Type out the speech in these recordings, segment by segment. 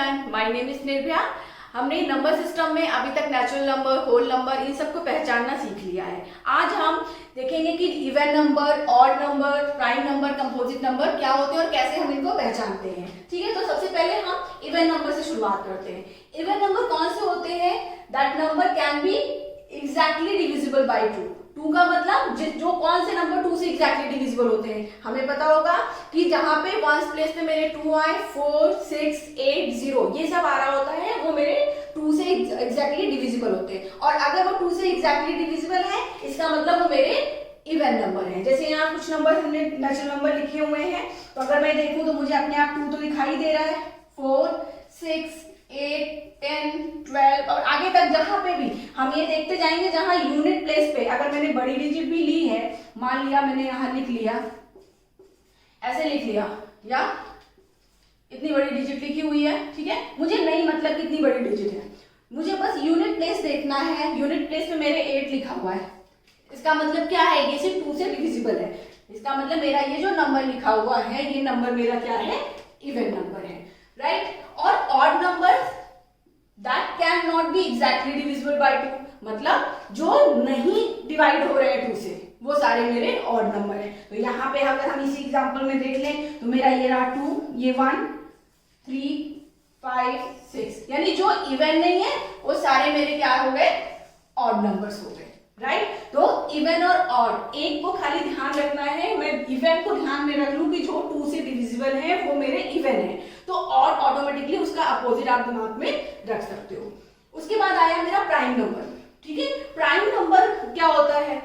Everyone, my name is Nirbhaya. हमने number system में अभी तक नेचुरल नंबर, होल नंबर, इन सबको पहचानना सीख लिया है। आज हम देखेंगे कि even number, odd number, prime number, composite number क्या होते हैं और कैसे हम इनको पहचानते हैं। ठीक है, तो सबसे पहले हम इवन नंबर से शुरुआत करते हैं। इवन नंबर कौन से होते हैं? That number can be exactly divisible by two. Two का मतलब जो कौन से नंबर टू से एग्जैक्टली डिविजिबल होते हैं। हमें पता होगा कि जहां पे वंस प्लेस पे मेरे 2 आए, 4, 6, 8, 0 ये सब आ रहा होता है, वो मेरे 2 से एग्जैक्टली डिविजिबल होते हैं। और अगर वो 2 से एग्जैक्टली डिविजिबल है, इसका मतलब वो मेरे इवन नंबर है। जैसे यहाँ कुछ नंबर हमने नेचुरल नंबर लिखे हुए हैं, तो अगर मैं देखूं तो मुझे अपने आप 2 तो दिखाई दे रहा है। 4, 6, 8, 10, 12 और आगे तक जहां पे भी हम ये देखते जाएंगे, जहां यूनिट प्लेस पे अगर मैंने बड़ी डिजिट भी ली है, मान लिया मैंने यहां लिख लिया, ऐसे लिख लिया, या इतनी बड़ी डिजिट लिखी हुई है, ठीक है, मुझे नहीं मतलब कितनी बड़ी डिजिट है, मुझे बस यूनिट प्लेस देखना है। यूनिट प्लेस पे मेरे 8 लिखा हुआ है, इसका मतलब क्या है? ये सिर्फ 2 से डिविजिबल है। इसका मतलब मेरा ये जो नंबर लिखा हुआ है, ये नंबर मेरा क्या है? इवन नंबर है, राइट। और odd number that can not be exactly divisible by 2, मतलब जो नहीं डिवाइड हो रहे हैं 2 से, वो सारे मेरे ऑड नंबर हैं। तो यहाँ पे अगर हम इसी एग्जांपल में देख लें तो मेरा ये रहा 2, ये 1, 3, 5, 6, यानी जो इवन नहीं है वो सारे मेरे क्या हो गए? ऑड नंबर्स हो गए, राइट। तो इवन और ऑड, एक को खाली ध्यान रखना है, मैं इवन को ध्यान में रख लूं कि जो 2 से डिविजिबल है वो मेरे इवन है, तो ऑड ऑटोमेटिकली उसका अपोजिट आप दिमाग में रख सकते हो। उसके बाद आया मेरा प्राइम नंबर, ठीक है। प्राइम नंबर क्या होता है?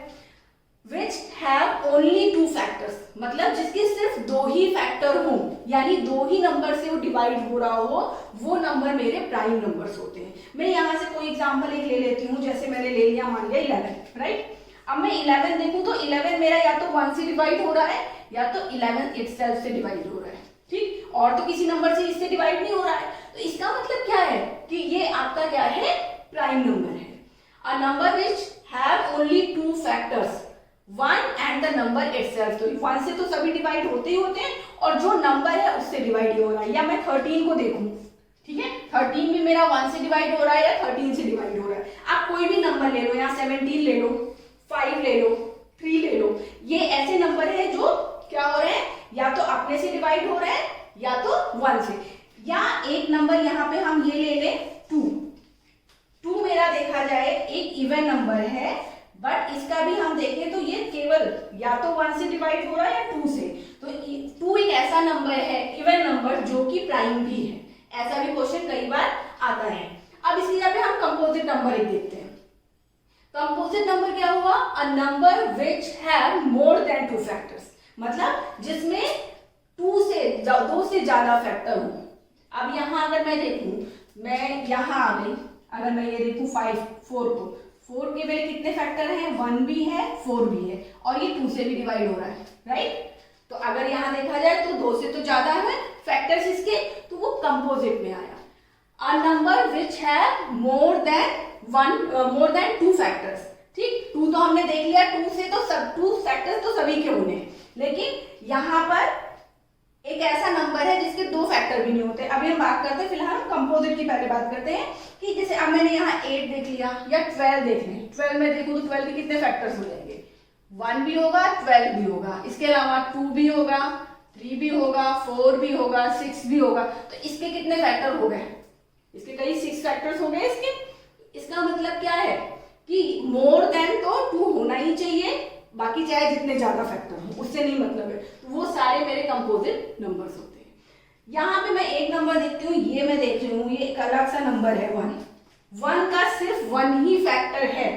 विच हैव ओनली 2 फैक्टर्स, मतलब जिसके सिर्फ 2 ही फैक्टर हो, यानी 2 ही नंबर से वो डिवाइड हो रहा हो, वो नंबर मेरे प्राइम नंबर्स होते हैं। मैं यहाँ से कोई एग्जांपल एक ले लेती हूँ, जैसे मैंने ले लिया मान लिया 11, राइट। अब मैं 11 देखूं तो 11 मेरा या तो 1 से डिवाइड हो रहा है, या तो 11 इटसेल्फ से डिवाइड हो रहा है, ठीक, और तो किसी नंबर से इससे डिवाइड नहीं हो रहा है। तो इसका मतलब क्या है कि ये आपका क्या है? प्राइम नंबर है। A number which have only 2 factors, 1 and the number itself. तो 1 से तो सभी डिवाइड होते ही होते हैं, और जो नंबर है उससे डिवाइड ही हो रहा है। या मैं 13 को देखूं, ठीक है, 13 भी मेरा 1 से डिवाइड हो रहा है या 13 से डिवाइड हो रहा है। आप कोई भी नंबर ले लो, यहाँ 17 ले लो, 5 ले लो, 3 ले लो, ये ऐसे नंबर है जो क्या हो रहे हैं? या तो अपने से डिवाइड हो रहे हैं या तो 1 से। या एक नंबर यहाँ पे हम ये ले लें 2 मेरा देखा जाए एक इवन नंबर है, बट इसका भी हम देखें तो ये केवल या तो 1 से डिवाइड हो रहा है या 2 से। तो 2 एक ऐसा नंबर है, इवन नंबर, जो कि प्राइम भी है। ऐसा भी क्वेश्चन कई बार आता है। अब इसकी जगह पे हम कंपोजिट नंबर एक देखते हैं। कंपोजिट नंबर क्या हुआ? A number which have more than 2 factors, मतलब जिसमें 2 से ज्यादा फैक्टर हो। अब यहाँ अगर मैं देखूं, मैं यहाँ आ गई, अगर मैं ये देखूं 4 को, 4 के मेरे कितने फैक्टर हैं? 1 भी है, 4 भी है, और ये 2 से भी डिवाइड हो रहा है, राइट। तो अगर यहाँ देखा जाए तो 2 से तो ज्यादा है फैक्टर्स इसके, तो वो कंपोजिट में आया। A number which have more than 2 factors, ठीक, 2 तो हमने देख लिया, 2 से तो सब 2 फैक्टर्स तो सभी के होंगे, लेकिन यहाँ पर एक ऐसा नंबर है जिसके 2 फैक्टर भी नहीं होते। अभी हम बात करते हैं, फिलहाल हम कंपोजिट की पहले बात करते हैं कि जैसे अब मैंने यहाँ 8 देख लिया या 12 देख लें, 12 में देखूं तो 12 के कितने फैक्टर्स हो जाएंगे? 1 भी होगा, 12 भी होगा, इसके अलावा 2 भी होगा, 3 भी होगा, 4 भी होगा, 6 भी होगा। तो इसके कितने फैक्टर हो गए? इसके कई 6 फैक्टर्स हो गए इसके। इसका मतलब क्या है कि मोर देन तो 2 होना ही चाहिए, बाकी चाहे जितने ज्यादा फैक्टर हो, उससे नहीं मतलब है। तो वो सारे मेरे कंपोजिट नंबर्स होते हैं। यहाँ पे मैं एक नंबर देखती हूँ, ये मैं देख रही हूँ, ये एक अलग सा नंबर है 1 का सिर्फ 1 ही फैक्टर है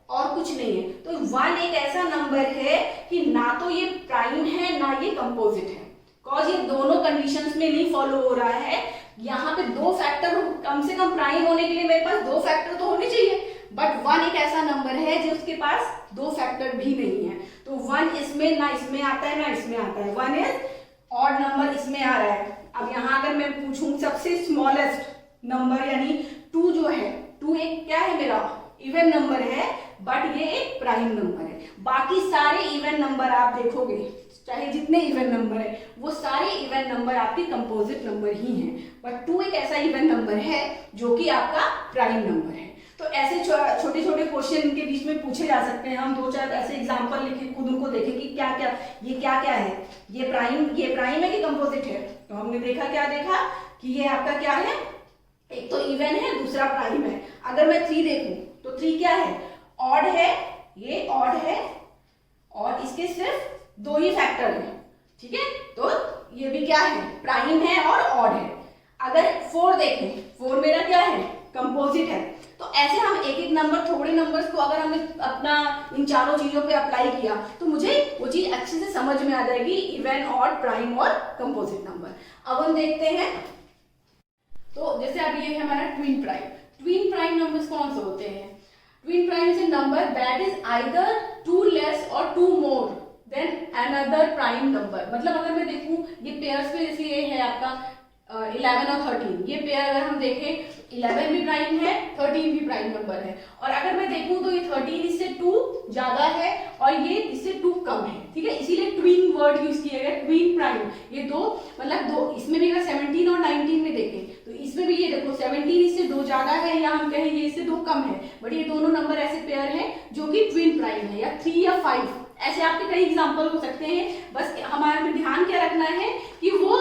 और कुछ नहीं है। तो 1 एक ऐसा नंबर है कि ना तो ये प्राइम है ना ये कंपोजिट है, कॉज ये दोनों कंडीशंस में नहीं फॉलो हो रहा है। यहाँ पे 2 फैक्टर, कम से कम प्राइम होने के लिए मेरे पास 2 फैक्टर तो होने चाहिए, बट 1 एक ऐसा नंबर है जिसके पास 2 फैक्टर भी नहीं है। तो 1 इसमें ना इसमें आता है ना इसमें आता है, 1 इज ऑड नंबर इसमें आ रहा है। अब यहाँ अगर मैं पूछूं सबसे स्मॉलेस्ट नंबर यानी 2 जो है, 2 एक क्या है? मेरा इवन नंबर है, बट ये एक प्राइम नंबर है। बाकी सारे इवन नंबर आप देखोगे चाहे जितने इवन नंबर है वो सारे इवन नंबर आपके कंपोजिट नंबर ही हैं, बट 2 एक ऐसा इवन नंबर है जो कि आपका प्राइम नंबर है। तो ऐसे छोटे छोटे क्वेश्चन के बीच में पूछे जा सकते हैं। हम 2-4 ऐसे एग्जांपल लिखे, खुद उनको देखें कि क्या क्या है, ये प्राइम है कि कंपोजिट है। तो हमने देखा, क्या देखा कि ये आपका क्या है, एक तो इवन है, दूसरा प्राइम है। अगर मैं 3 देखूं तो 3 क्या है, ऑड है, ये ऑड है और इसके सिर्फ 2 ही फैक्टर हैं, ठीक है। तो ये भी क्या है, प्राइम है और ऑड है। अगर 4 देखें, 4 मेरा क्या है, कंपोजिट है। तो ऐसे हम एक एक नंबर, थोड़े नंबर्स को अगर हमने अपना इन चारों चीजों पे अप्लाई किया तो मुझे वो चीज अच्छे से समझ में आ जाएगी, इवन, ऑड, प्राइम और कंपोजिट नंबर। अब हम देखते हैं, तो जैसे अब ये है हमारा twin prime. Twin prime numbers कौन से होते हैं? Twin prime is a number that is either 2 less और 2 more than another prime number. मतलब अगर मैं देखूं ये पेयर्स पे, जैसे ये है आपका 11 और 13, ये पेयर अगर हम देखें 11 भी प्राइम है, 13 भी प्राइम नंबर है। और अगर मैं देखूं तो ये 13 इससे 2 ज्यादा है और ये इससे 2 कम है, ठीक है। इसीलिए ट्विन वर्ड यूज किया गया, ट्विन प्राइम। ये दो, मतलब दो, इसमें भी अगर 17 और 19 में देखें तो इसमें भी ये देखो 17 इससे 2 ज्यादा है, या हम कहें ये इससे 2 कम है, बट ये दोनों नंबर ऐसे पेयर हैं जो कि ट्विन प्राइम है, या 3 या 5। ऐसे आपके कई एग्जाम्पल हो सकते हैं। बस हमारे में ध्यान क्या रखना है कि वो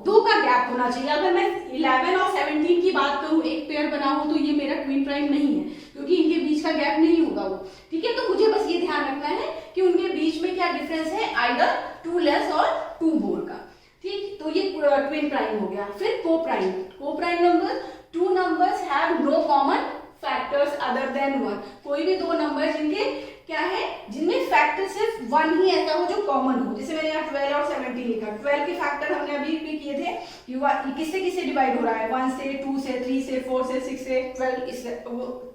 दो का गैप होना चाहिए। अगर मैं 11 और 17 की बात करूं, एक पेयर बनाऊं, तो ये मेरा ट्विन प्राइम नहीं है, क्योंकि इनके बीच का गैप नहीं होगा वो, ठीक है। तो मुझे बस ये ध्यान रखना है कि उनके बीच में क्या डिफरेंस है, आइदर 2 लेस और 2 मोर का, ठीक। तो ये ट्विन प्राइम हो गया। फिर को prime number, 2 numbers have no common factors other than 1। कोई भी 2 नंबर जिनके क्या है, जिनमें फैक्टर सिर्फ 1 ही ऐसा हो जो कॉमन हो। जैसे मैंने यहाँ 12 और 17 लिखा, 12 के फैक्टर हमने अभी भी किए थे कि किससे किससे डिवाइड हो रहा है, 1 से, 2 से, 3 से, 4 से, 6 से,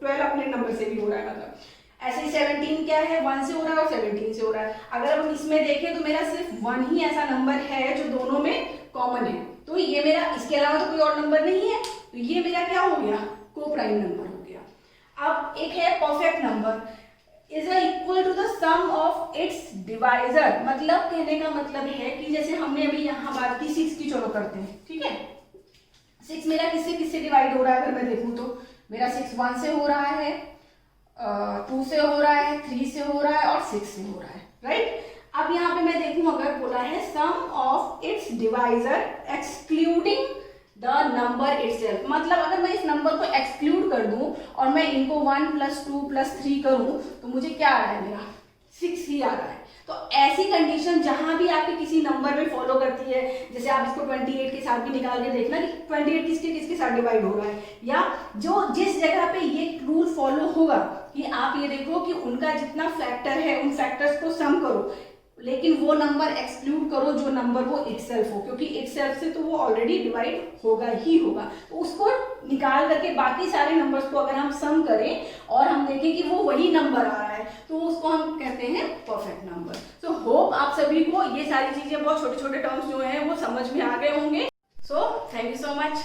12 अपने नंबर से भी हो रहा है। मतलब ऐसे ही 17 क्या है, 1 से हो रहा है और 17 से हो रहा है। अगर हम इसमें देखें तो मेरा सिर्फ 1 ही ऐसा नंबर है जो दोनों में कॉमन है, तो ये मेरा, इसके अलावा तो कोई और नंबर नहीं है, तो ये मेरा क्या हो गया, को प्राइम नंबर हो गया। अब एक है perfect number, is equal to the sum of its divisor. मतलब कहने का मतलब है कि जैसे हमने अभी यहाँ बात की 6 की, चलो करते हैं, ठीक है। 6 मेरा किससे किससे डिवाइड हो रहा है, अगर मैं देखूं तो मेरा 6 1 से हो रहा है, 2 से हो रहा है, 3 से हो रहा है और 6 से हो रहा है, राइट। अब यहाँ पे मैं देखूं, अगर बोला है sum of its divisor excluding the number itself, मतलब अगर मैं इस नंबर को एक्सक्लूड कर दूं और मैं इनको 1 + 2 + 3 करूं तो मुझे क्या आ रहा है, मेरा 6 ही आ रहा है। तो ऐसी कंडीशन जहां भी आपके किसी नंबर में फॉलो करती है, जैसे आप इसको 28 के साथ भी निकाल के देखना कि 28 किसके साथ डिवाइड हो रहा है, या जो जिस जगह पे ये रूल फॉलो होगा कि आप ये देखो कि उनका जितना फैक्टर है उन फैक्टर्स को सम करो, लेकिन वो नंबर एक्सक्लूड करो जो नंबर वो इटसेल्फ हो, क्योंकि इटसेल्फ से तो वो ऑलरेडी डिवाइड होगा ही होगा। तो उसको निकाल करके बाकी सारे नंबर्स को अगर हम सम करें और हम देखें कि वो वही नंबर आ रहा है, तो उसको हम कहते हैं परफेक्ट नंबर। सो होप आप सभी को ये सारी चीजें, बहुत छोटे छोटे टर्म्स जो हैं वो समझ में आ गए होंगे। So thank you so much.